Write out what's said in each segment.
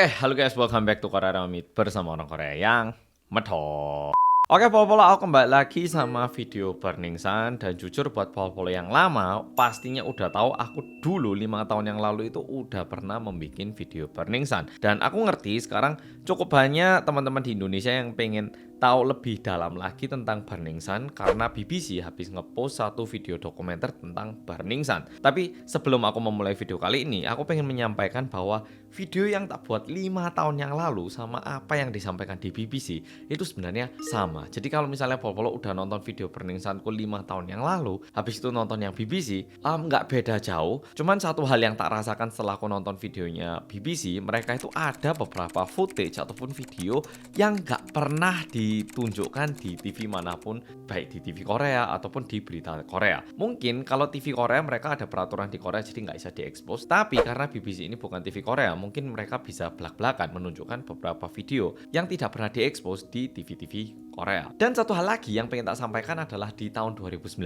Oke, halo guys, welcome back to Korea Meet bersama orang Korea yang medok. Oke, polo-polo aku kembali lagi sama video Burning Sun. Dan jujur buat polo-polo yang lama, pastinya udah tahu aku dulu 5 tahun yang lalu itu udah pernah membuat video Burning Sun. Dan aku ngerti sekarang cukup banyak teman-teman di Indonesia yang pengen tahu lebih dalam lagi tentang Burning Sun karena BBC habis ngepost satu video dokumenter tentang Burning Sun. Tapi sebelum aku memulai video kali ini, aku pengen menyampaikan bahwa video yang tak buat 5 tahun yang lalu sama apa yang disampaikan di BBC itu sebenarnya sama. Jadi kalau misalnya Polo udah nonton video Burning Sun ku 5 tahun yang lalu, habis itu nonton yang BBC, nggak beda jauh. Cuman satu hal yang tak rasakan setelah aku nonton videonya BBC, mereka itu ada beberapa footage ataupun video yang nggak pernah ditunjukkan di TV manapun, baik di TV Korea ataupun di berita Korea. Mungkin kalau TV Korea mereka ada peraturan di Korea jadi nggak bisa diekspos, tapi karena BBC ini bukan TV Korea, mungkin mereka bisa belak-belakan menunjukkan beberapa video yang tidak pernah diekspos di TV-TV Korea. Dan satu hal lagi yang pengen tak sampaikan adalah di tahun 2019,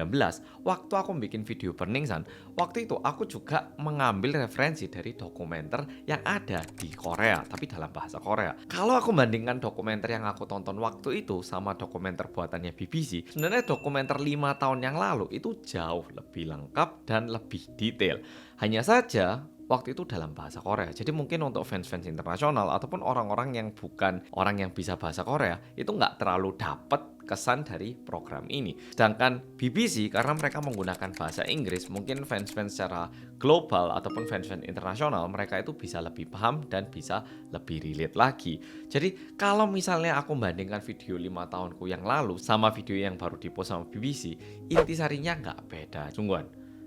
waktu aku bikin video Burning Sun, waktu itu aku juga mengambil referensi dari dokumenter yang ada di Korea, tapi dalam bahasa Korea. Kalau aku bandingkan dokumenter yang aku tonton waktu itu sama dokumenter buatannya BBC, sebenarnya dokumenter 5 tahun yang lalu itu jauh lebih lengkap dan lebih detail. Hanya saja waktu itu dalam bahasa Korea. Jadi mungkin untuk fans-fans internasional ataupun orang-orang yang bukan orang yang bisa bahasa Korea itu nggak terlalu dapat kesan dari program ini. Sedangkan BBC karena mereka menggunakan bahasa Inggris, mungkin fans-fans secara global ataupun fans-fans internasional mereka itu bisa lebih paham dan bisa lebih relate lagi. Jadi kalau misalnya aku bandingkan video 5 tahunku yang lalu sama video yang baru dipost sama BBC, intisarinya nggak beda, sungguhan.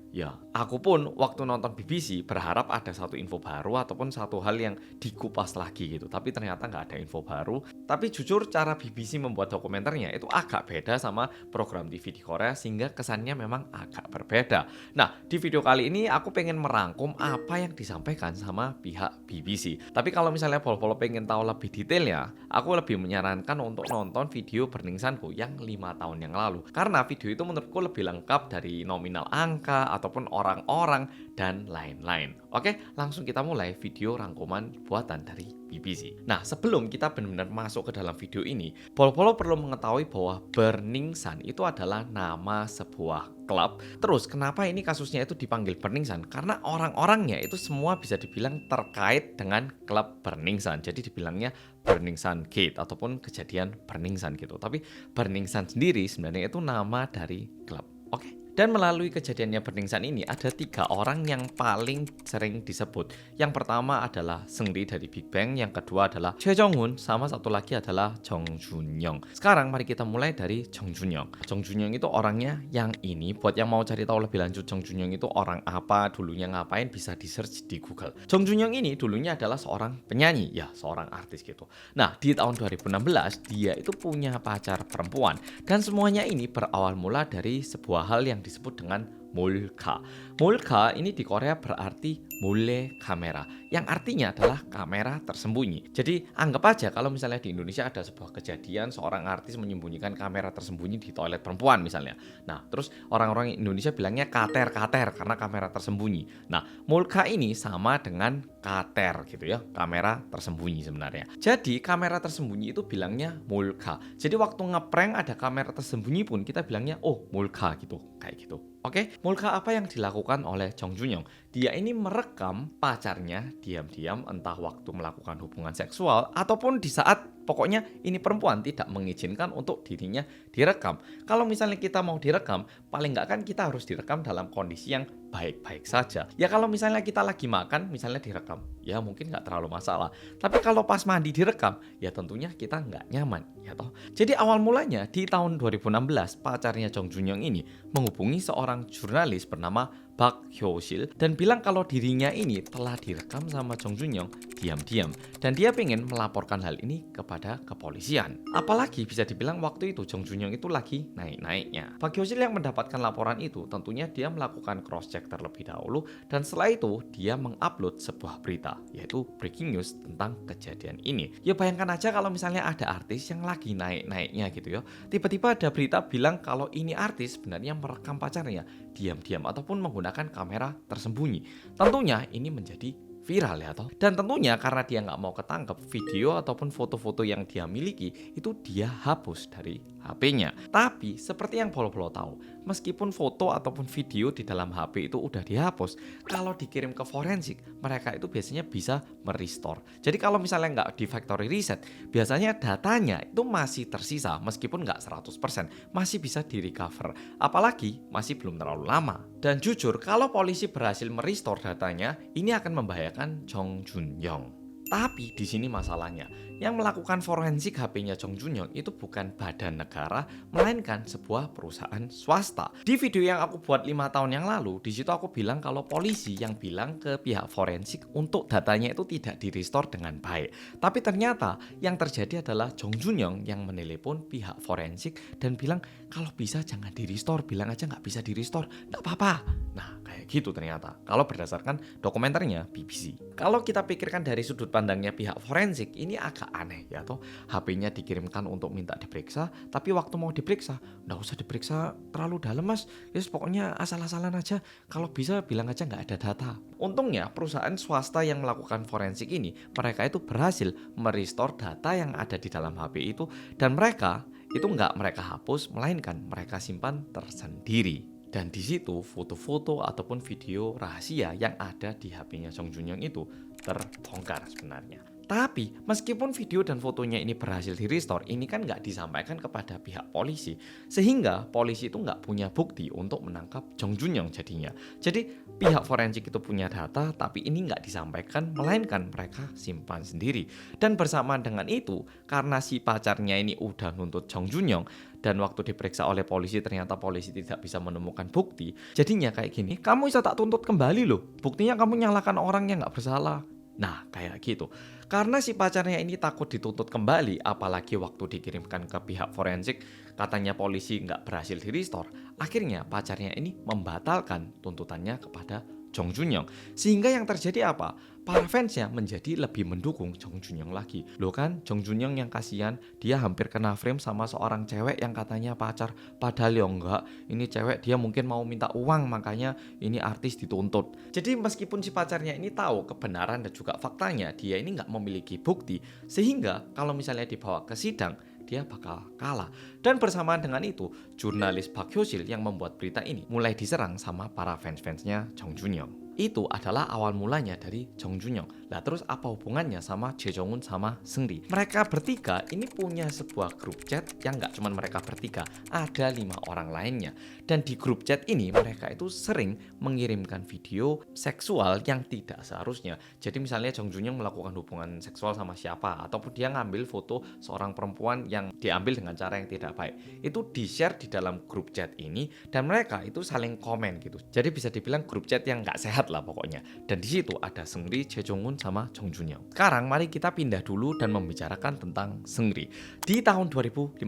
Ya, aku pun waktu nonton BBC berharap ada satu info baru ataupun satu hal yang dikupas lagi gitu. Tapi ternyata nggak ada info baru. Tapi jujur cara BBC membuat dokumenternya itu agak beda sama program TV di Korea sehingga kesannya memang agak berbeda. Nah, di video kali ini aku pengen merangkum apa yang disampaikan sama pihak BBC. Tapi kalau misalnya Polo pengen tahu lebih detailnya, aku lebih menyarankan untuk nonton video Burning Sun-ku yang 5 tahun yang lalu. Karena video itu menurutku lebih lengkap dari nominal angka ataupun orang-orang dan lain-lain. Oke, langsung kita mulai video rangkuman buatan dari BBC. Nah, sebelum kita benar-benar masuk ke dalam video ini, Polo perlu mengetahui bahwa Burning Sun itu adalah nama sebuah klub. Terus, kenapa ini kasusnya itu dipanggil Burning Sun? Karena orang-orangnya itu semua bisa dibilang terkait dengan klub Burning Sun. Jadi dibilangnya Burning Sun Gate ataupun kejadian Burning Sun gitu. Tapi Burning Sun sendiri sebenarnya itu nama dari klub. Oke. Dan melalui kejadiannya Burning Sun ini ada 3 orang yang paling sering disebut. Yang pertama adalah Seungri dari Big Bang, yang kedua adalah Choi Jong-un, sama satu lagi adalah Jong Junyoung. Sekarang mari kita mulai dari Jong Junyoung. Jong Junyoung itu orangnya yang ini. Buat yang mau cari tahu lebih lanjut Jong Junyoung itu orang apa, dulunya ngapain, bisa di search di Google. Jong Junyoung ini dulunya adalah seorang penyanyi, ya seorang artis gitu. Nah, di tahun 2016 dia itu punya pacar perempuan. Dan semuanya ini berawal mula dari sebuah hal yang disebut dengan molka. Molka ini di Korea berarti mole kamera, yang artinya adalah kamera tersembunyi. Jadi anggap aja kalau misalnya di Indonesia ada sebuah kejadian seorang artis menyembunyikan kamera tersembunyi di toilet perempuan misalnya. Nah, terus orang-orang Indonesia bilangnya kater karena kamera tersembunyi. Nah, molka ini sama dengan kater gitu ya, kamera tersembunyi sebenarnya. Jadi kamera tersembunyi itu bilangnya molka. Jadi waktu ngeprank ada kamera tersembunyi pun kita bilangnya oh molka gitu, kayak gitu. Oke, molka apa yang dilakukan oleh Jong Junyoung? Dia ini merekam pacarnya diam-diam entah waktu melakukan hubungan seksual ataupun di saat pokoknya ini perempuan tidak mengizinkan untuk dirinya direkam. Kalau misalnya kita mau direkam, paling nggak kan kita harus direkam dalam kondisi yang baik-baik saja. Ya kalau misalnya kita lagi makan, misalnya direkam, ya mungkin nggak terlalu masalah. Tapi kalau pas mandi direkam, ya tentunya kita nggak nyaman, ya toh. Jadi awal mulanya di tahun 2016, pacarnya Jong Junyoung ini menghubungi seorang jurnalis bernama Park Hyo-sil dan bilang kalau dirinya ini telah direkam sama Jong Junyoung diam-diam dan dia pengen melaporkan hal ini kepada kepolisian. Apalagi bisa dibilang waktu itu Jong Junyoung itu lagi naik-naiknya. Park Hyo-sil yang mendapatkan laporan itu tentunya dia melakukan cross check terlebih dahulu dan setelah itu dia mengupload sebuah berita yaitu breaking news tentang kejadian ini. Ya bayangkan aja kalau misalnya ada artis yang lagi naik-naiknya gitu ya. Tiba-tiba ada berita bilang kalau ini artis sebenarnya merekam pacarnya diam-diam ataupun menggunakan kamera tersembunyi. Tentunya ini menjadi viral ya toh. Dan tentunya karena dia nggak mau ketangkep, video ataupun foto-foto yang dia miliki itu dia hapus dari HP-nya. Tapi seperti yang Polo-Polo tahu, meskipun foto ataupun video di dalam HP itu udah dihapus, kalau dikirim ke forensik, mereka itu biasanya bisa merestore. Jadi kalau misalnya nggak di factory reset, biasanya datanya itu masih tersisa meskipun nggak 100%, masih bisa di recover. Apalagi masih belum terlalu lama. Dan jujur, kalau polisi berhasil merestore datanya, ini akan membahayakan Jong Jun-yong. Tapi di sini masalahnya, yang melakukan forensik HP-nya Jong Jun-yong itu bukan badan negara, melainkan sebuah perusahaan swasta. Di video yang aku buat 5 tahun yang lalu, di situ aku bilang kalau polisi yang bilang ke pihak forensik untuk datanya itu tidak di-restore dengan baik. Tapi ternyata yang terjadi adalah Jong Jun-yong yang menelepon pihak forensik dan bilang kalau bisa jangan di-restore, bilang aja nggak bisa di-restore, nggak apa-apa. Nah, kayak gitu ternyata. Kalau berdasarkan dokumenternya BBC. Kalau kita pikirkan dari sudut pandangnya pihak forensik, ini agak aneh ya toh. HP-nya dikirimkan untuk minta diperiksa, tapi waktu mau diperiksa, nggak usah diperiksa terlalu dalam mas. Yes, pokoknya asal-asalan aja. Kalau bisa bilang aja nggak ada data. Untungnya perusahaan swasta yang melakukan forensik ini, mereka itu berhasil merestore data yang ada di dalam HP itu, dan mereka itu nggak mereka hapus, melainkan mereka simpan tersendiri. Dan di situ foto-foto ataupun video rahasia yang ada di HP-nya Jong Jun-yong itu terbongkar sebenarnya. Tapi meskipun video dan fotonya ini berhasil di-restore, ini kan nggak disampaikan kepada pihak polisi. Sehingga polisi itu nggak punya bukti untuk menangkap Jong Jun-yong jadinya. Jadi pihak forensik itu punya data, tapi ini nggak disampaikan, melainkan mereka simpan sendiri. Dan bersamaan dengan itu, karena si pacarnya ini udah nuntut Jong Jun-yong, dan waktu diperiksa oleh polisi ternyata polisi tidak bisa menemukan bukti, jadinya kayak gini, kamu bisa tak tuntut kembali loh, buktinya kamu nyalakan orang yang nggak bersalah. Nah kayak gitu. Karena si pacarnya ini takut dituntut kembali, apalagi waktu dikirimkan ke pihak forensik katanya polisi nggak berhasil di-restore, akhirnya pacarnya ini membatalkan tuntutannya kepada Jong Jun-yong. Sehingga yang terjadi apa? Para fansnya menjadi lebih mendukung Jong Jun-yong lagi. Loh kan, Jong Jun-yong yang kasihan, dia hampir kena frame sama seorang cewek yang katanya pacar. Padahal ya enggak, ini cewek dia mungkin mau minta uang, makanya ini artis dituntut. Jadi meskipun si pacarnya ini tahu kebenaran dan juga faktanya, dia ini nggak memiliki bukti. Sehingga kalau misalnya dibawa ke sidang, dia bakal kalah. Dan bersamaan dengan itu, jurnalis Park Hyo-sil yang membuat berita ini mulai diserang sama para fans-fansnya Jong Jun-yong. Itu adalah awal mulanya dari Jong Jun-yong. Lah terus apa hubungannya sama Jae Jong-un sama Seungri? Mereka bertiga ini punya sebuah grup chat yang nggak cuma mereka bertiga, ada 5 orang lainnya. Dan di grup chat ini mereka itu sering mengirimkan video seksual yang tidak seharusnya. Jadi misalnya Jong Jun-yong melakukan hubungan seksual sama siapa, ataupun dia ngambil foto seorang perempuan yang diambil dengan cara yang tidak baik, itu di-share di dalam grup chat ini, dan mereka itu saling komen gitu. Jadi bisa dibilang grup chat yang nggak sehat lah pokoknya. Dan di situ ada Seungri, Jae Jong-un sama Jong Jun-yong. Sekarang mari kita pindah dulu dan membicarakan tentang Seungri. Di tahun 2015,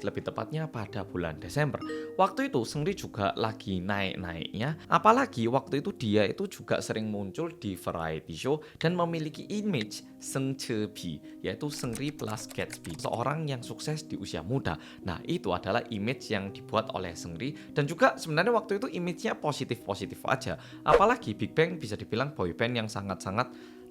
lebih tepatnya pada bulan Desember. Waktu itu Seungri juga lagi naik-naiknya, apalagi waktu itu dia itu juga sering muncul di variety show dan memiliki image Seung Cheo-bi, yaitu Seungri plus Gatsby, seorang yang sukses di usia muda. Nah, itu adalah image yang dibuat oleh Seungri, dan juga sebenarnya waktu itu image-nya positif-positif aja. Apalagi Big Bang bisa dibilang boyband yang sangat-sangat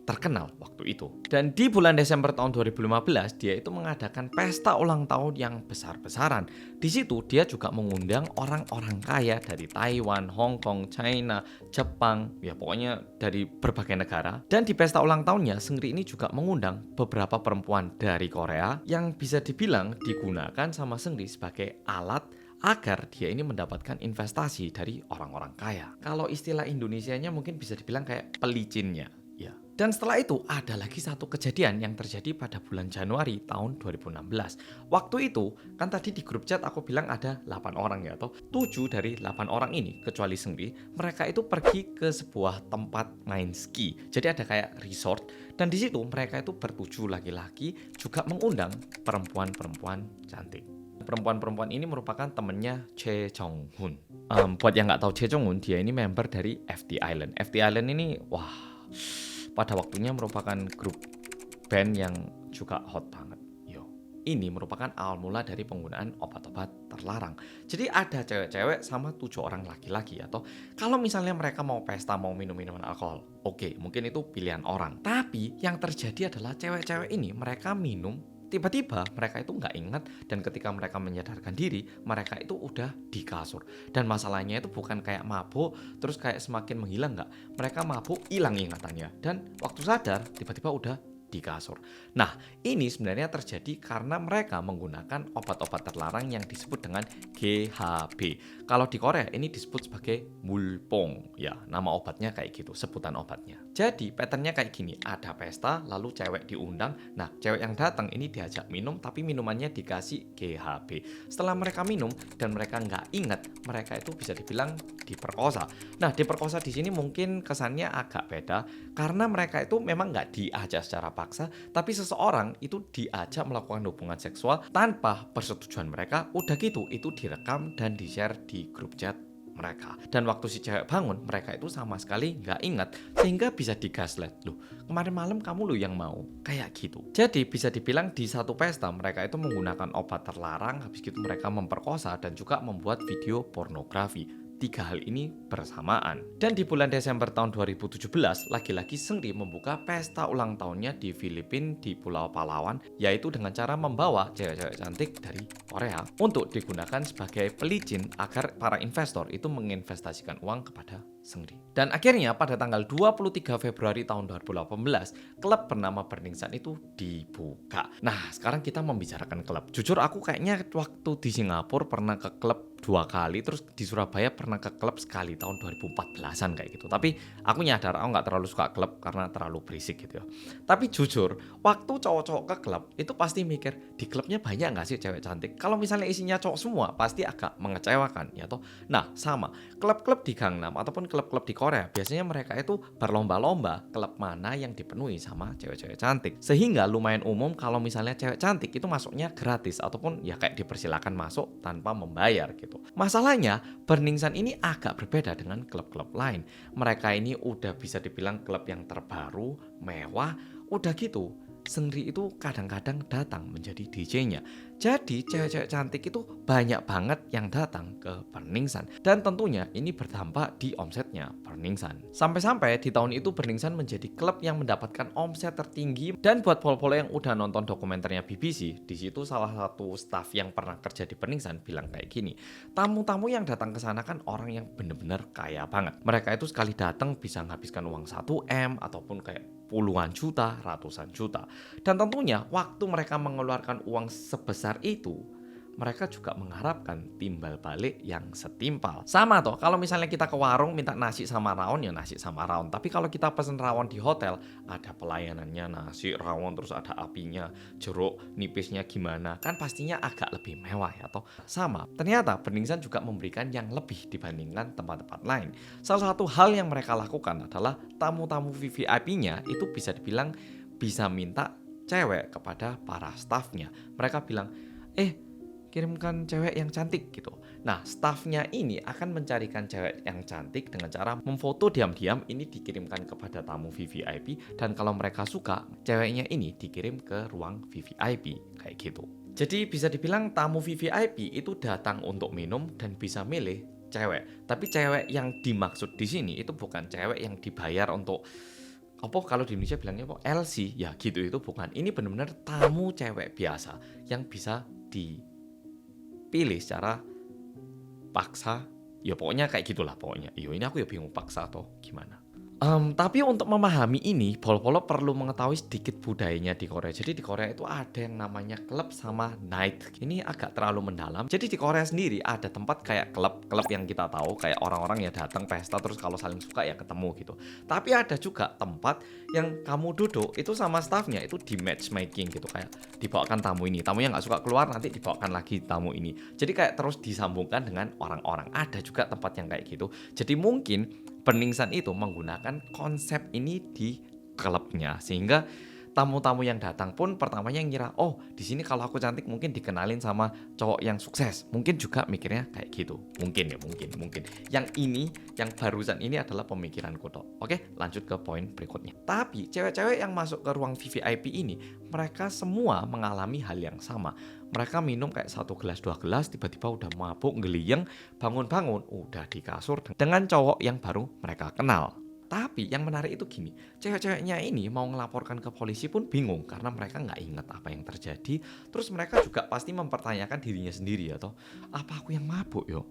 terkenal waktu itu. Dan di bulan Desember tahun 2015 dia itu mengadakan pesta ulang tahun yang besar-besaran. Di situ dia juga mengundang orang-orang kaya dari Taiwan, Hong Kong, China, Jepang, ya pokoknya dari berbagai negara. Dan di pesta ulang tahunnya Seungri ini juga mengundang beberapa perempuan dari Korea yang bisa dibilang digunakan sama Seungri sebagai alat agar dia ini mendapatkan investasi dari orang-orang kaya. Kalau istilah Indonesianya mungkin bisa dibilang kayak pelicinnya. Ya. Dan setelah itu ada lagi satu kejadian yang terjadi pada bulan Januari tahun 2016. Waktu itu kan tadi di grup chat aku bilang ada 8 orang ya toh. 7 dari 8 orang ini kecuali Seungri, mereka itu pergi ke sebuah tempat main ski. Jadi ada kayak resort, dan di situ mereka itu bertujuh laki-laki juga mengundang perempuan-perempuan cantik. Perempuan-perempuan ini merupakan temennya Jae Jong-un. Buat yang nggak tahu Jae Jong-un, dia ini member dari FT Island. FT Island ini pada waktunya merupakan grup band yang juga hot banget. ini merupakan awal mula dari penggunaan obat-obat terlarang. Jadi ada cewek-cewek sama 7 orang laki-laki atau kalau misalnya mereka mau pesta, mau minum minuman alkohol, oke, mungkin itu pilihan orang. Tapi yang terjadi adalah cewek-cewek ini mereka minum, tiba-tiba mereka itu nggak ingat dan ketika mereka menyadarkan diri, mereka itu udah di kasur. Dan masalahnya itu bukan kayak mabuk, terus kayak semakin menghilang nggak. Mereka mabuk, hilang ingatannya. Dan waktu sadar, tiba-tiba udah di kasur. Nah, ini sebenarnya terjadi karena mereka menggunakan obat-obat terlarang yang disebut dengan GHB. Kalau di Korea ini disebut sebagai mulpong. Ya, nama obatnya kayak gitu, sebutan obatnya. Jadi, patternnya kayak gini. Ada pesta, lalu cewek diundang. Nah, cewek yang datang ini diajak minum, tapi minumannya dikasih GHB. Setelah mereka minum dan mereka nggak ingat, mereka itu bisa dibilang diperkosa. Nah, diperkosa di sini mungkin kesannya agak beda karena mereka itu memang nggak diajak secara paksa, tapi seseorang itu diajak melakukan hubungan seksual tanpa persetujuan mereka. Udah gitu, itu direkam dan di-share di grup chat mereka. Dan waktu si cewek bangun, mereka itu sama sekali nggak ingat, sehingga bisa digaslight. Loh, kemarin malam kamu lo yang mau. Kayak gitu. Jadi bisa dibilang di satu pesta, mereka itu menggunakan obat terlarang, habis gitu mereka memperkosa dan juga membuat video pornografi. 3 hal ini bersamaan. Dan di bulan Desember tahun 2017, lagi-lagi Seungri membuka pesta ulang tahunnya di Filipina di Pulau Palawan, yaitu dengan cara membawa cewek-cewek cantik dari Korea untuk digunakan sebagai pelicin agar para investor itu menginvestasikan uang kepada Seungri. Dan akhirnya pada tanggal 23 Februari tahun 2018, klub bernama Burning Sun itu dibuka. Nah, sekarang kita membicarakan klub. Jujur aku kayaknya waktu di Singapura pernah ke klub 2 kali, terus di Surabaya pernah ke klub sekali tahun 2014-an kayak gitu. Tapi aku nyadar aku nggak terlalu suka klub karena terlalu berisik gitu ya. Tapi jujur, waktu cowok-cowok ke klub itu pasti mikir, di klubnya banyak nggak sih cewek cantik? Kalau misalnya isinya cowok semua, pasti agak mengecewakan ya toh. Nah, sama. Klub-klub di Gangnam ataupun klub-klub di Korea, biasanya mereka itu berlomba-lomba klub mana yang dipenuhi sama cewek-cewek cantik. Sehingga lumayan umum kalau misalnya cewek cantik itu masuknya gratis ataupun ya kayak dipersilakan masuk tanpa membayar gitu. Masalahnya, Burning Sun ini agak berbeda dengan klub-klub lain. Mereka ini udah bisa dibilang klub yang terbaru, mewah, udah gitu. Seungri itu kadang-kadang datang menjadi DJ-nya. Jadi cewek-cewek cantik itu banyak banget yang datang ke Burning Sun. Dan tentunya ini berdampak di omsetnya Burning Sun. Sampai-sampai di tahun itu Burning Sun menjadi klub yang mendapatkan omset tertinggi. Dan buat pol-polo yang udah nonton dokumenternya BBC, di situ salah satu staff yang pernah kerja di Burning Sun bilang kayak gini. Tamu-tamu yang datang ke sana kan orang yang bener-bener kaya banget. Mereka itu sekali datang bisa menghabiskan uang 1 M ataupun kayak puluhan juta, ratusan juta. Dan tentunya waktu mereka mengeluarkan uang sebesar itu, mereka juga mengharapkan timbal balik yang setimpal. Sama toh, kalau misalnya kita ke warung minta nasi sama rawon, ya nasi sama rawon. Tapi kalau kita pesen rawon di hotel, ada pelayanannya nasi, rawon, terus ada apinya, jeruk, nipisnya gimana. Kan pastinya agak lebih mewah ya toh. Sama, ternyata Burning Sun juga memberikan yang lebih dibandingkan tempat-tempat lain. Salah satu hal yang mereka lakukan adalah tamu-tamu VVIP-nya itu bisa dibilang bisa minta cewek kepada para staffnya. Mereka bilang, kirimkan cewek yang cantik gitu. Nah, staffnya ini akan mencarikan cewek yang cantik dengan cara memfoto diam-diam, ini dikirimkan kepada tamu VVIP, dan kalau mereka suka, ceweknya ini dikirim ke ruang VVIP kayak gitu. Jadi bisa dibilang tamu VVIP itu datang untuk minum dan bisa milih cewek. Tapi cewek yang dimaksud di sini itu bukan cewek yang dibayar untuk apa kalau di Indonesia bilangnya apa LC ya gitu, itu bukan. Ini benar-benar tamu cewek biasa yang bisa dipilih secara paksa. Ya pokoknya kayak gitulah pokoknya. Iyo ini aku ya bingung paksa atau gimana. Tapi untuk memahami ini, pol-polo perlu mengetahui sedikit budayanya di Korea. Jadi di Korea itu ada yang namanya klub sama night. Ini agak terlalu mendalam. Jadi di Korea sendiri ada tempat kayak klub yang kita tahu, kayak orang-orang ya datang pesta terus kalau saling suka ya ketemu gitu. Tapi ada juga tempat yang kamu duduk itu sama staffnya itu di matchmaking gitu, kayak dibawakan tamu ini, tamu yang nggak suka keluar nanti dibawakan lagi tamu ini. Jadi kayak terus disambungkan dengan orang-orang. Ada juga tempat yang kayak gitu. Jadi mungkin Burning Sun itu menggunakan konsep ini di klubnya sehingga tamu-tamu yang datang pun pertamanya ngira, oh di sini kalau aku cantik mungkin dikenalin sama cowok yang sukses. Mungkin juga mikirnya kayak gitu. Mungkin ya, mungkin. Yang ini, yang barusan ini adalah pemikiranku toh. Oke, lanjut ke poin berikutnya. Tapi cewek-cewek yang masuk ke ruang VVIP ini, mereka semua mengalami hal yang sama. Mereka minum kayak 1 gelas 2 gelas, tiba-tiba udah mabuk, geliyeng, bangun-bangun udah di kasur dengan cowok yang baru mereka kenal. Tapi yang menarik itu gini, cewek-ceweknya ini mau ngelaporkan ke polisi pun bingung karena mereka nggak inget apa yang terjadi. Terus mereka juga pasti mempertanyakan dirinya sendiri ya toh, apa aku yang mabuk yo?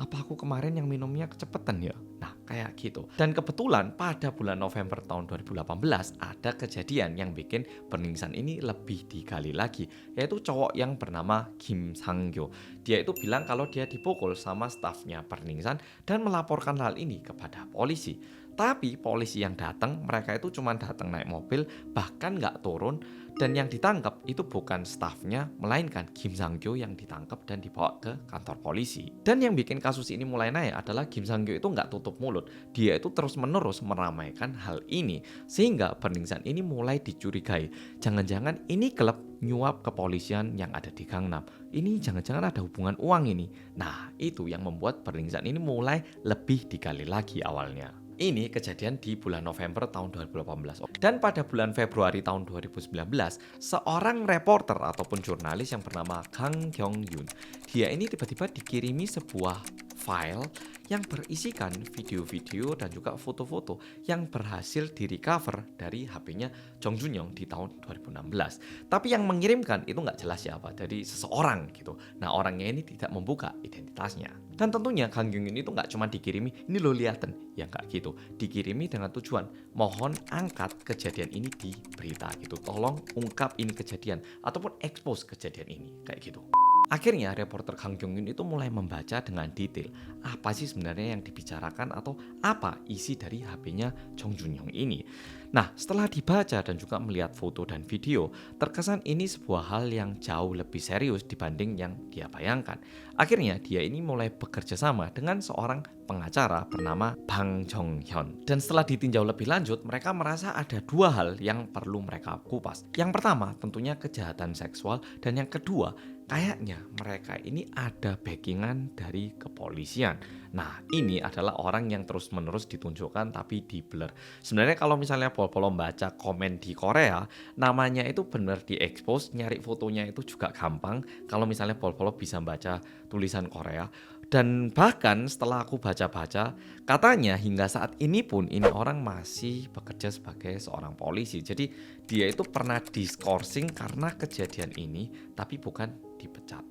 Apa aku kemarin yang minumnya kecepetan ya? Nah kayak gitu. Dan kebetulan pada bulan November tahun 2018 ada kejadian yang bikin peningsan ini lebih digali lagi, yaitu cowok yang bernama Kim Sang-gyo. Dia itu bilang kalau dia dipukul sama stafnya peningsan dan melaporkan hal ini kepada polisi. Tapi polisi yang datang, mereka itu cuma datang naik mobil, bahkan nggak turun. Dan yang ditangkap itu bukan stafnya, melainkan Kim Sang-gyo yang ditangkap dan dibawa ke kantor polisi. Dan yang bikin kasus ini mulai naik adalah Kim Sang-gyo itu nggak tutup mulut. Dia itu terus-menerus meramaikan hal ini, sehingga peningsan ini mulai dicurigai. Jangan-jangan ini klub nyuap kepolisian yang ada di Gangnam. Ini jangan-jangan ada hubungan uang ini. Nah, itu yang membuat peningsan ini mulai lebih digali lagi awalnya. Ini kejadian di bulan November tahun 2018. Dan pada bulan Februari tahun 2019, seorang reporter ataupun jurnalis yang bernama Kang Kyung-yoon, dia ini tiba-tiba dikirimi sebuah file yang berisikan video-video dan juga foto-foto yang berhasil direcover dari HP-nya Jong Jun-young di tahun 2016. Tapi yang mengirimkan itu nggak jelas siapa, dari seseorang gitu. Nah orangnya ini tidak membuka identitasnya. Dan tentunya Kang Kyung-yoon itu nggak cuma dikirimi, ini lo liatin, ya nggak gitu. Dikirimi dengan tujuan, mohon angkat kejadian ini di berita gitu. Tolong ungkap ini kejadian, ataupun expose kejadian ini, kayak gitu. Akhirnya reporter Kang Kyung-yoon itu mulai membaca dengan detail apa sih sebenarnya yang dibicarakan atau apa isi dari HP-nya Jong Jun-young ini. Nah setelah dibaca dan juga melihat foto dan video, terkesan ini sebuah hal yang jauh lebih serius dibanding yang dia bayangkan. Akhirnya dia ini mulai bekerja sama dengan seorang pengacara bernama Bang Jong-hyun. Dan setelah ditinjau lebih lanjut, mereka merasa ada dua hal yang perlu mereka kupas. Yang pertama tentunya kejahatan seksual, dan yang kedua kayaknya mereka ini ada backingan dari kepolisian. Nah ini adalah orang yang terus-menerus ditunjukkan tapi di blur. Sebenarnya kalau misalnya Pol-Pol baca komen di Korea, namanya itu bener di-expose, nyari fotonya itu juga gampang. Kalau misalnya Pol-Pol bisa baca tulisan Korea. Dan bahkan setelah aku baca-baca, katanya hingga saat ini pun ini orang masih bekerja sebagai seorang polisi. Jadi dia itu pernah diskorsing karena kejadian ini, tapi bukan dipecat.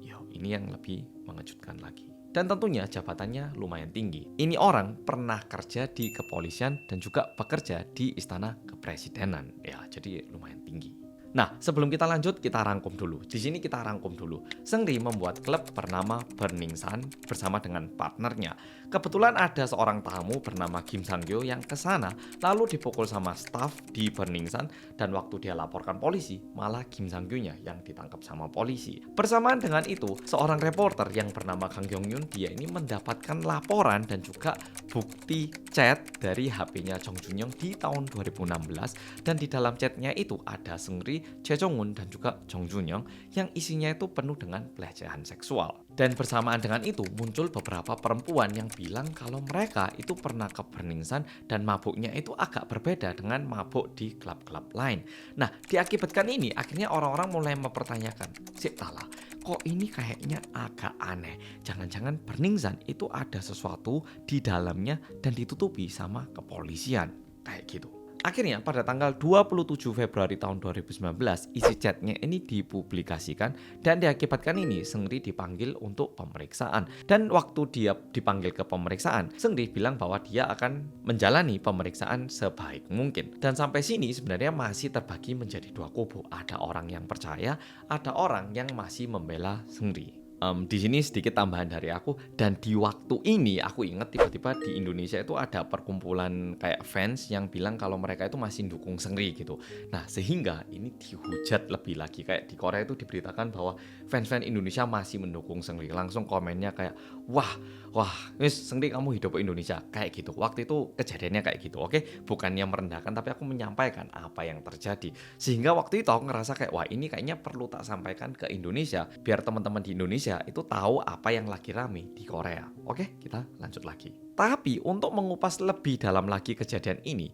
Yo, ini yang lebih mengejutkan lagi. Dan tentunya jabatannya lumayan tinggi. Ini orang pernah kerja di kepolisian dan juga bekerja di istana kepresidenan. Ya, jadi lumayan tinggi. Nah, sebelum kita lanjut, kita rangkum dulu. Di sini kita rangkum dulu. Seungri membuat klub bernama Burning Sun bersama dengan partnernya. Kebetulan ada seorang tamu bernama Kim Sang-gyo yang kesana lalu dipukul sama staff di Burning Sun, dan waktu dia laporkan polisi, malah Kim Sang-gyo-nya yang ditangkap sama polisi. Bersamaan dengan itu, seorang reporter yang bernama Kang Kyung-yoon, dia ini mendapatkan laporan dan juga bukti chat dari HP-nya Jong Jun-young di tahun 2016, dan di dalam chatnya itu ada Seungri, Chae Jong-un dan juga Jong Jun-young yang isinya itu penuh dengan pelecehan seksual. Dan bersamaan dengan itu muncul beberapa perempuan yang bilang kalau mereka itu pernah ke Burning Sun dan mabuknya itu agak berbeda dengan mabuk di klub-klub lain. Nah, diakibatkan ini akhirnya orang-orang mulai mempertanyakan, "Sik talah, kok ini kayaknya agak aneh. Jangan-jangan Burning Sun itu ada sesuatu di dalamnya dan ditutupi sama kepolisian." Kayak gitu. Akhirnya pada tanggal 27 Februari tahun 2019 isi chatnya ini dipublikasikan, dan diakibatkan ini Seungri dipanggil untuk pemeriksaan. Dan waktu dia dipanggil ke pemeriksaan, Seungri bilang bahwa dia akan menjalani pemeriksaan sebaik mungkin. Dan sampai sini sebenarnya masih terbagi menjadi dua kubu. Ada orang yang percaya, ada orang yang masih membela Seungri. Di sini sedikit tambahan dari aku, dan di waktu ini aku inget tiba-tiba di Indonesia itu ada perkumpulan kayak fans yang bilang kalau mereka itu masih dukung Seungri gitu. Nah, sehingga ini dihujat lebih lagi, kayak di Korea itu diberitakan bahwa fans-fans Indonesia masih mendukung Seungri. Langsung komennya kayak, "Wah, wah, wis Seungri kamu hidup di Indonesia." Kayak gitu. Waktu itu kejadiannya kayak gitu. Oke, bukannya merendahkan tapi aku menyampaikan apa yang terjadi. Sehingga waktu itu aku ngerasa kayak, wah, ini kayaknya perlu tak sampaikan ke Indonesia biar teman-teman di Indonesia itu tahu apa yang lagi rame di Korea. Oke, kita lanjut lagi. Tapi untuk mengupas lebih dalam lagi kejadian ini,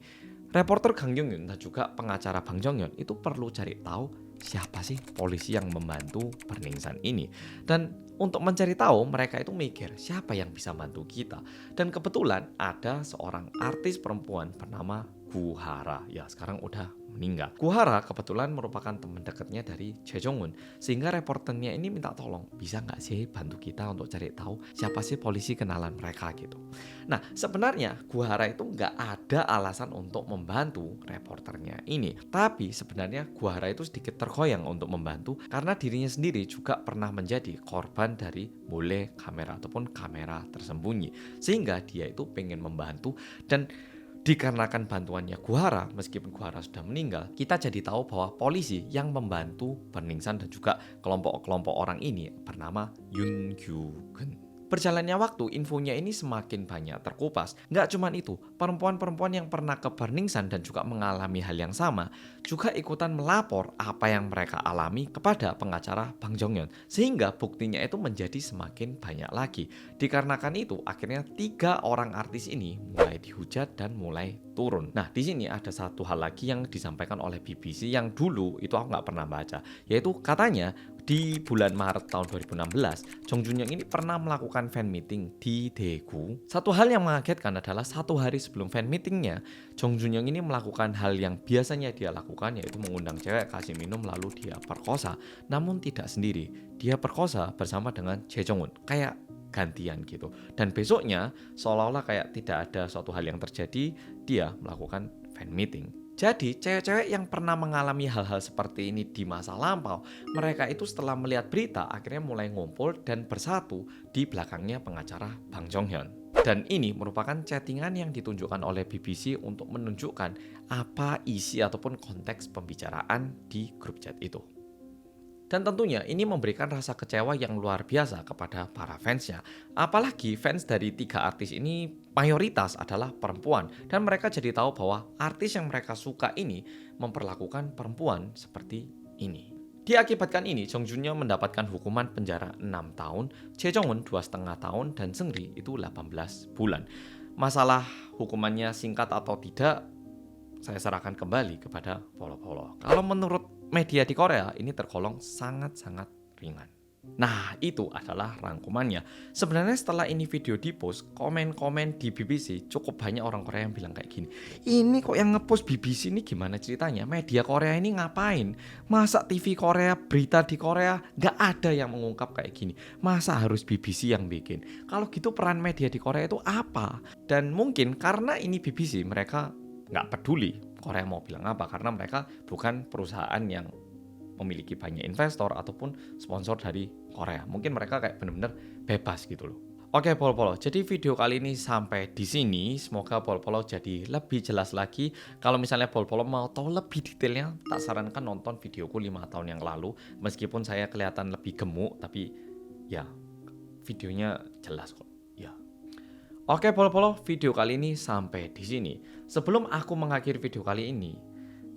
reporter Kang Jong-hyun dan juga pengacara Bang Jong-hyun itu perlu cari tahu siapa sih polisi yang membantu Burning Sun ini. Dan untuk mencari tahu, mereka itu mikir siapa yang bisa bantu kita. Dan kebetulan ada seorang artis perempuan bernama Gu Hara. Ya, sekarang udah meninggal. Gu Hara kebetulan merupakan teman dekatnya dari Choi Jong-un. Sehingga reporternya ini minta tolong, bisa nggak sih bantu kita untuk cari tahu siapa sih polisi kenalan mereka gitu. Nah, sebenarnya Gu Hara itu nggak ada alasan untuk membantu reporternya ini. Tapi sebenarnya Gu Hara itu sedikit tergoyang untuk membantu karena dirinya sendiri juga pernah menjadi korban dari mole kamera ataupun kamera tersembunyi. Sehingga dia itu pengen membantu, dan dikarenakan bantuannya Gu Hara, meskipun Gu Hara sudah meninggal, kita jadi tahu bahwa polisi yang membantu Burning Sun dan juga kelompok-kelompok orang ini bernama Yoon Gyu-geun. Berjalannya waktu, infonya ini semakin banyak terkupas. Nggak cuma itu, perempuan-perempuan yang pernah ke Burning Sun dan juga mengalami hal yang sama juga ikutan melapor apa yang mereka alami kepada pengacara Bang Jong-hyun. Sehingga buktinya itu menjadi semakin banyak lagi. Dikarenakan itu, akhirnya 3 orang artis ini mulai dihujat dan mulai turun. Nah, di sini ada satu hal lagi yang disampaikan oleh BBC yang dulu itu aku nggak pernah baca, yaitu katanya di bulan Maret tahun 2016, Jong Jun-young ini pernah melakukan fan meeting di Daegu. Satu hal yang mengagetkan adalah 1 hari sebelum fan meetingnya, Jong Jun-young ini melakukan hal yang biasanya dia lakukan, yaitu mengundang cewek, kasih minum, lalu dia perkosa. Namun tidak sendiri, dia perkosa bersama dengan Jae Jong-un, kayak gantian gitu. Dan besoknya seolah-olah kayak tidak ada suatu hal yang terjadi, dia melakukan fan meeting. Jadi cewek-cewek yang pernah mengalami hal-hal seperti ini di masa lampau, mereka itu setelah melihat berita akhirnya mulai ngumpul dan bersatu di belakangnya pengacara Bang Jong-hyun. Dan ini merupakan chattingan yang ditunjukkan oleh BBC untuk menunjukkan apa isi ataupun konteks pembicaraan di grup chat itu. Dan tentunya ini memberikan rasa kecewa yang luar biasa kepada para fansnya. Apalagi fans dari 3 artis ini mayoritas adalah perempuan. Dan mereka jadi tahu bahwa artis yang mereka suka ini memperlakukan perempuan seperti ini. Diakibatkan ini, Jong Jun-young mendapatkan hukuman penjara 6 tahun, Jae Jong-un 2,5 tahun, dan Seungri itu 18 bulan. Masalah hukumannya singkat atau tidak, saya serahkan kembali kepada Polo. Kalau menurut media di Korea, ini tergolong sangat-sangat ringan. Nah, itu adalah rangkumannya. Sebenarnya setelah ini video dipost, komen-komen di BBC cukup banyak orang Korea yang bilang kayak gini. Ini kok yang ngepost BBC ini gimana ceritanya? Media Korea ini ngapain? Masa TV Korea, berita di Korea nggak ada yang mengungkap kayak gini? Masa harus BBC yang bikin? Kalau gitu peran media di Korea itu apa? Dan mungkin karena ini BBC, mereka nggak peduli Korea mau bilang apa, karena mereka bukan perusahaan yang memiliki banyak investor ataupun sponsor dari Korea. Mungkin mereka kayak bener-bener bebas gitu loh. Oke Polo, jadi video kali ini sampai di sini. Semoga Polo jadi lebih jelas lagi. Kalau misalnya Polo mau tahu lebih detailnya, tak sarankan nonton videoku 5 tahun yang lalu. Meskipun saya kelihatan lebih gemuk, tapi ya videonya jelas kok. Ya. Oke Polo, video kali ini sampai di sini. Sebelum aku mengakhiri video kali ini,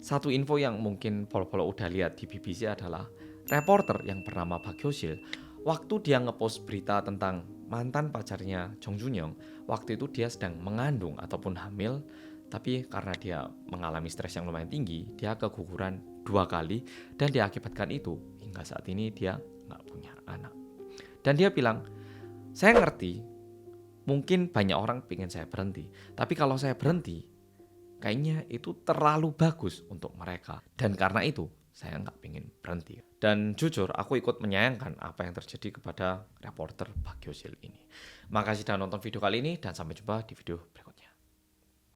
satu info yang mungkin Polo udah lihat di BBC adalah reporter yang bernama Park Hyo-sil. Waktu dia ngepost berita tentang mantan pacarnya Jong Jun-young, waktu itu dia sedang mengandung ataupun hamil, tapi karena dia mengalami stres yang lumayan tinggi, dia keguguran 2 kali, dan diakibatkan itu hingga saat ini dia nggak punya anak. Dan dia bilang, saya ngerti, mungkin banyak orang pengen saya berhenti, tapi kalau saya berhenti, kayaknya itu terlalu bagus untuk mereka. Dan karena itu, saya nggak pengen berhenti. Dan jujur, aku ikut menyayangkan apa yang terjadi kepada reporter Park Hyo-sil ini. Makasih sudah nonton video kali ini, dan sampai jumpa di video berikutnya.